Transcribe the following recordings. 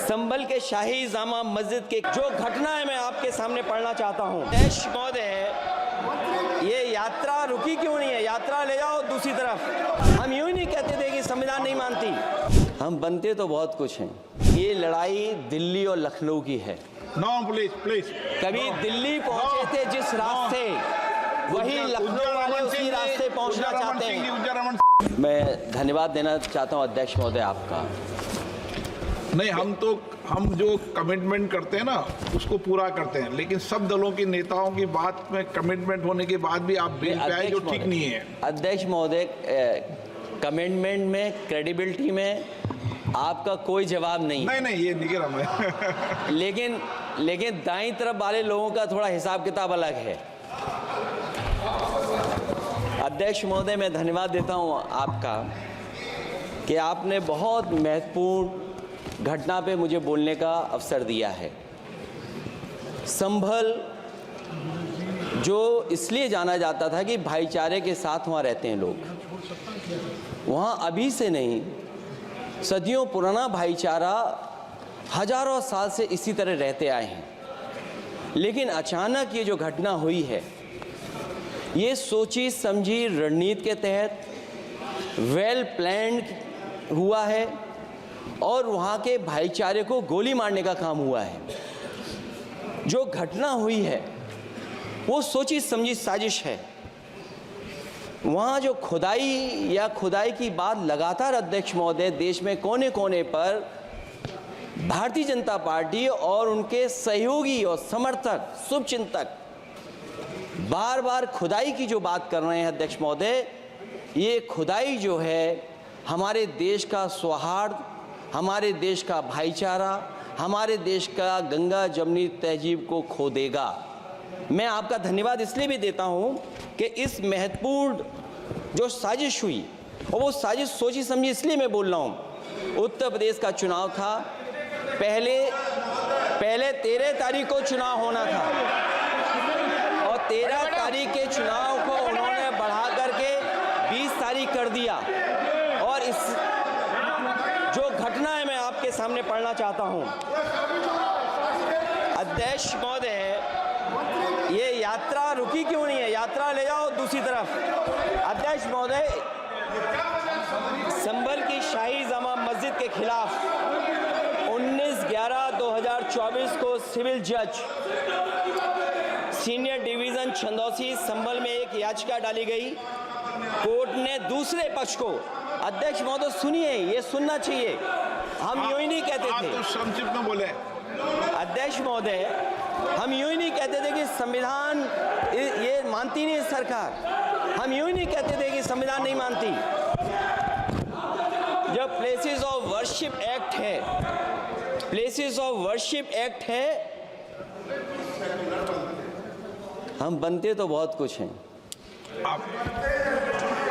संभल के शाही जामा मस्जिद के जो घटना है मैं आपके सामने पढ़ना चाहता हूँ। अध्यक्ष महोदय, ये यात्रा रुकी क्यों नहीं है? यात्रा ले जाओ दूसरी तरफ। हम यूं ही नहीं कहते थे कि संविधान नहीं मानती। हम बनते तो बहुत कुछ हैं। ये लड़ाई दिल्ली और लखनऊ की है। नो प्लीज कभी दिल्ली पहुंचे थे जिस रास्ते, वही लखनऊ वाले उसी रास्ते पहुंचना चाहते हैं। मैं धन्यवाद देना चाहता हूं अध्यक्ष महोदय आपका। नहीं, हम जो कमिटमेंट करते हैं ना उसको पूरा करते हैं, लेकिन सब दलों के नेताओं की बात में कमिटमेंट होने के बाद भी आप बेल पे आए जो ठीक नहीं है। अध्यक्ष महोदय, कमिटमेंट में, क्रेडिबिलिटी में आपका कोई जवाब नहीं। नहीं ये नहीं कह रहा मैं। लेकिन दाईं तरफ वाले लोगों का थोड़ा हिसाब किताब अलग है। अध्यक्ष महोदय, मैं धन्यवाद देता हूं आपका कि आपने बहुत महत्वपूर्ण घटना पे मुझे बोलने का अवसर दिया है। संभल जो इसलिए जाना जाता था कि भाईचारे के साथ वहाँ रहते हैं लोग, वहाँ अभी से नहीं, सदियों पुराना भाईचारा हजारों साल से इसी तरह रहते आए हैं। लेकिन अचानक ये जो घटना हुई है, ये सोची समझी रणनीति के तहत वेल प्लान्ड हुआ है और वहाँ के भाईचारे को गोली मारने का काम हुआ है। जो घटना हुई है वो सोची समझी साजिश है। वहाँ जो खुदाई की बात लगातार अध्यक्ष महोदय देश में कोने कोने पर भारतीय जनता पार्टी और उनके सहयोगी और समर्थक, शुभचिंतक बार बार खुदाई की जो बात कर रहे हैं अध्यक्ष महोदय, ये खुदाई जो है हमारे देश का सौहार्द, हमारे देश का भाईचारा, हमारे देश का गंगा जमनी तहजीब को खो देगा। मैं आपका धन्यवाद इसलिए भी देता हूं कि इस महत्वपूर्ण जो साजिश हुई, और वो साजिश सोची समझी इसलिए मैं बोल रहा हूं। उत्तर प्रदेश का चुनाव था, पहले 13 तारीख को चुनाव होना था और 13 तारीख के चुनाव को उन्होंने बढ़ा करके 20 तारीख कर दिया। और इस जो घटना है मैं आपके सामने पढ़ना चाहता हूं। अध्यक्ष महोदय, ये यात्रा रुकी क्यों नहीं है? यात्रा ले जाओ दूसरी तरफ। अध्यक्ष महोदय, संभल की शाही जामा मस्जिद के खिलाफ 19/11/2024 को सिविल जज सीनियर डिवीजन छंदौसी संभल में एक याचिका डाली गई। कोर्ट ने दूसरे पक्ष को, अध्यक्ष महोदय सुनिए, ये सुनना चाहिए, हम यूं ही नहीं कहते थे। आप तो संक्षिप्त में बोले। अध्यक्ष महोदय, हम यूं ही नहीं कहते थे कि संविधान ये मानती नहीं सरकार। हम यूं ही नहीं कहते थे कि संविधान नहीं मानती। जब प्लेसेस ऑफ वर्शिप एक्ट है, प्लेसेस ऑफ वर्शिप एक्ट है, हम बनते तो बहुत कुछ हैं।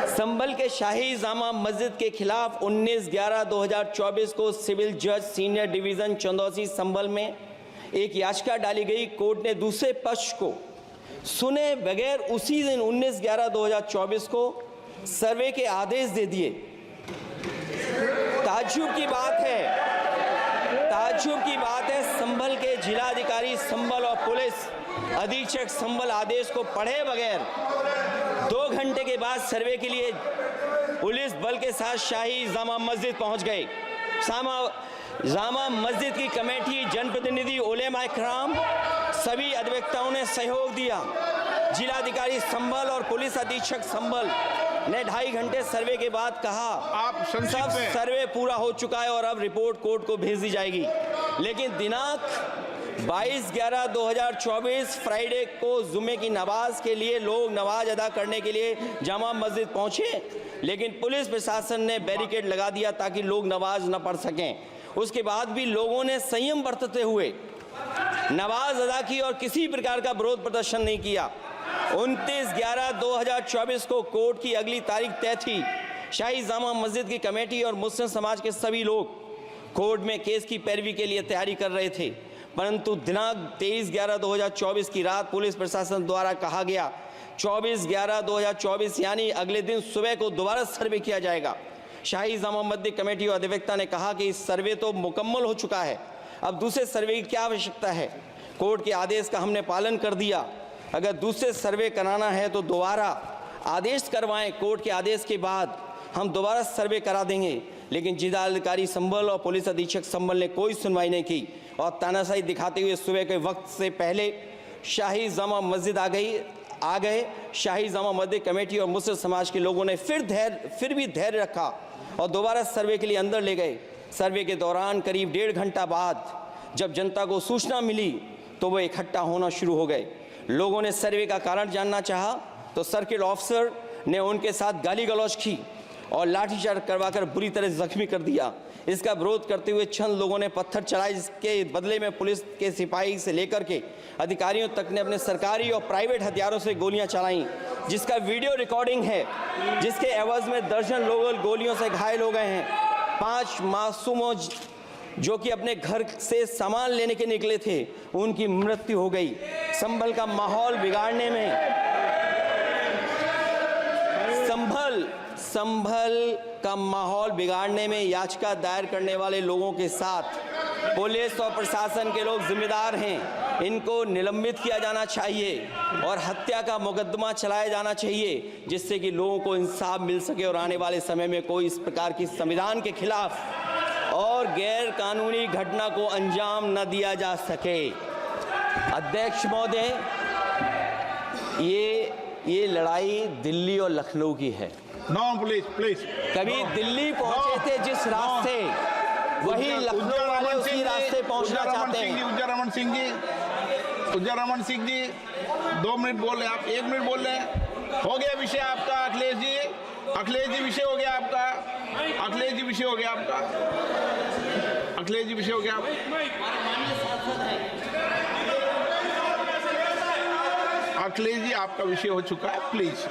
संभल के शाही जामा मस्जिद के खिलाफ 19/11/2024 को सिविल जज सीनियर डिवीजन चंदौसी संभल में एक याचिका डाली गई। कोर्ट ने दूसरे पक्ष को सुने बगैर उसी दिन 19/11/2024 को सर्वे के आदेश दे दिए। ताज्जुब की बात है संभल के जिलाधिकारी संभल और पुलिस अधीक्षक संभल आदेश को पढ़े बगैर 2 घंटे के बाद सर्वे के लिए पुलिस बल के साथ शाही जामा मस्जिद पहुंच गए। जामा मस्जिद की कमेटी, जनप्रतिनिधि, उलेमा इकराम, सभी अधिवक्ताओं ने सहयोग दिया। जिलाधिकारी संभल और पुलिस अधीक्षक संभल ने 2.5 घंटे सर्वे के बाद कहा, आप सब सर्वे पूरा हो चुका है और अब रिपोर्ट कोर्ट को भेज दी जाएगी। लेकिन दिनांक 22/11/2024 फ्राइडे को जुम्मे की नमाज के लिए लोग नमाज अदा करने के लिए जामा मस्जिद पहुंचे, लेकिन पुलिस प्रशासन ने बैरिकेड लगा दिया ताकि लोग नमाज न पढ़ सकें। उसके बाद भी लोगों ने संयम बरतते हुए नमाज अदा की और किसी प्रकार का विरोध प्रदर्शन नहीं किया। 29/11/2024 को कोर्ट की अगली तारीख तय थी। शाही जामा मस्जिद की कमेटी और मुस्लिम समाज के सभी लोग कोर्ट में केस की पैरवी के लिए तैयारी कर रहे थे, परंतु दिनांक 23/11/2024 की रात पुलिस प्रशासन द्वारा कहा गया 24/11/2024 यानी अगले दिन सुबह को दोबारा सर्वे किया जाएगा। शाही जामा मस्जिद कमेटी और अधिवक्ता ने कहा कि इस सर्वे तो मुकम्मल हो चुका है, अब दूसरे सर्वे की क्या आवश्यकता है? कोर्ट के आदेश का हमने पालन कर दिया। अगर दूसरे सर्वे कराना है तो दोबारा आदेश करवाएं, कोर्ट के आदेश के बाद हम दोबारा सर्वे करा देंगे। लेकिन जिलाधिकारी संभल और पुलिस अधीक्षक संभल ने कोई सुनवाई नहीं की और तानाशाही दिखाते हुए सुबह के वक्त से पहले शाही जामा मस्जिद आ गए। शाही जामा मस्जिद कमेटी और मुस्लिम समाज के लोगों ने फिर भी धैर्य रखा और दोबारा सर्वे के लिए अंदर ले गए। सर्वे के दौरान करीब 1.5 घंटा बाद जब जनता को सूचना मिली तो वो इकट्ठा होना शुरू हो गए। लोगों ने सर्वे का कारण जानना चाहा तो सर्किल ऑफिसर ने उनके साथ गाली गलौज की और लाठीचार्ज करवाकर बुरी तरह जख्मी कर दिया। इसका विरोध करते हुए चंद लोगों ने पत्थर चलाए, जिसके बदले में पुलिस के सिपाही से लेकर के अधिकारियों तक ने अपने सरकारी और प्राइवेट हथियारों से गोलियां चलाईं, जिसका वीडियो रिकॉर्डिंग है, जिसके एवज में दर्जन लोग गोलियों से घायल हो गए हैं। 5 मासूमों जो कि अपने घर से सामान लेने के निकले थे, उनकी मृत्यु हो गई। संभल का माहौल बिगाड़ने में संभल का माहौल बिगाड़ने में याचिका दायर करने वाले लोगों के साथ पुलिस और प्रशासन के लोग जिम्मेदार हैं। इनको निलंबित किया जाना चाहिए और हत्या का मुकदमा चलाया जाना चाहिए, जिससे कि लोगों को इंसाफ मिल सके और आने वाले समय में कोई इस प्रकार की संविधान के खिलाफ और गैर कानूनी घटना को अंजाम न दिया जा सके। अध्यक्ष महोदय, ये लड़ाई दिल्ली और लखनऊ की है। No please. कभी दिल्ली पहुंचे थे जिस रास्ते, वही लखनऊ वाले उसी रास्ते पहुंचना चाहते हैं। उज्जर रमन सिंह जी 2 मिनट बोल रहे, आप 1 मिनट बोल रहे हैं। हो गया विषय आपका अखिलेश जी विषय हो गया आपका। अखिलेश जी विषय हो गया। अखिलेश जी आपका विषय हो चुका है, प्लीज।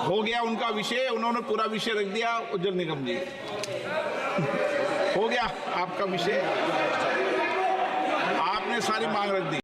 हो गया उनका विषय, उन्होंने पूरा विषय रख दिया। उज्जवल निगम जी, हो गया आपका विषय, आपने सारी मांग रख दी।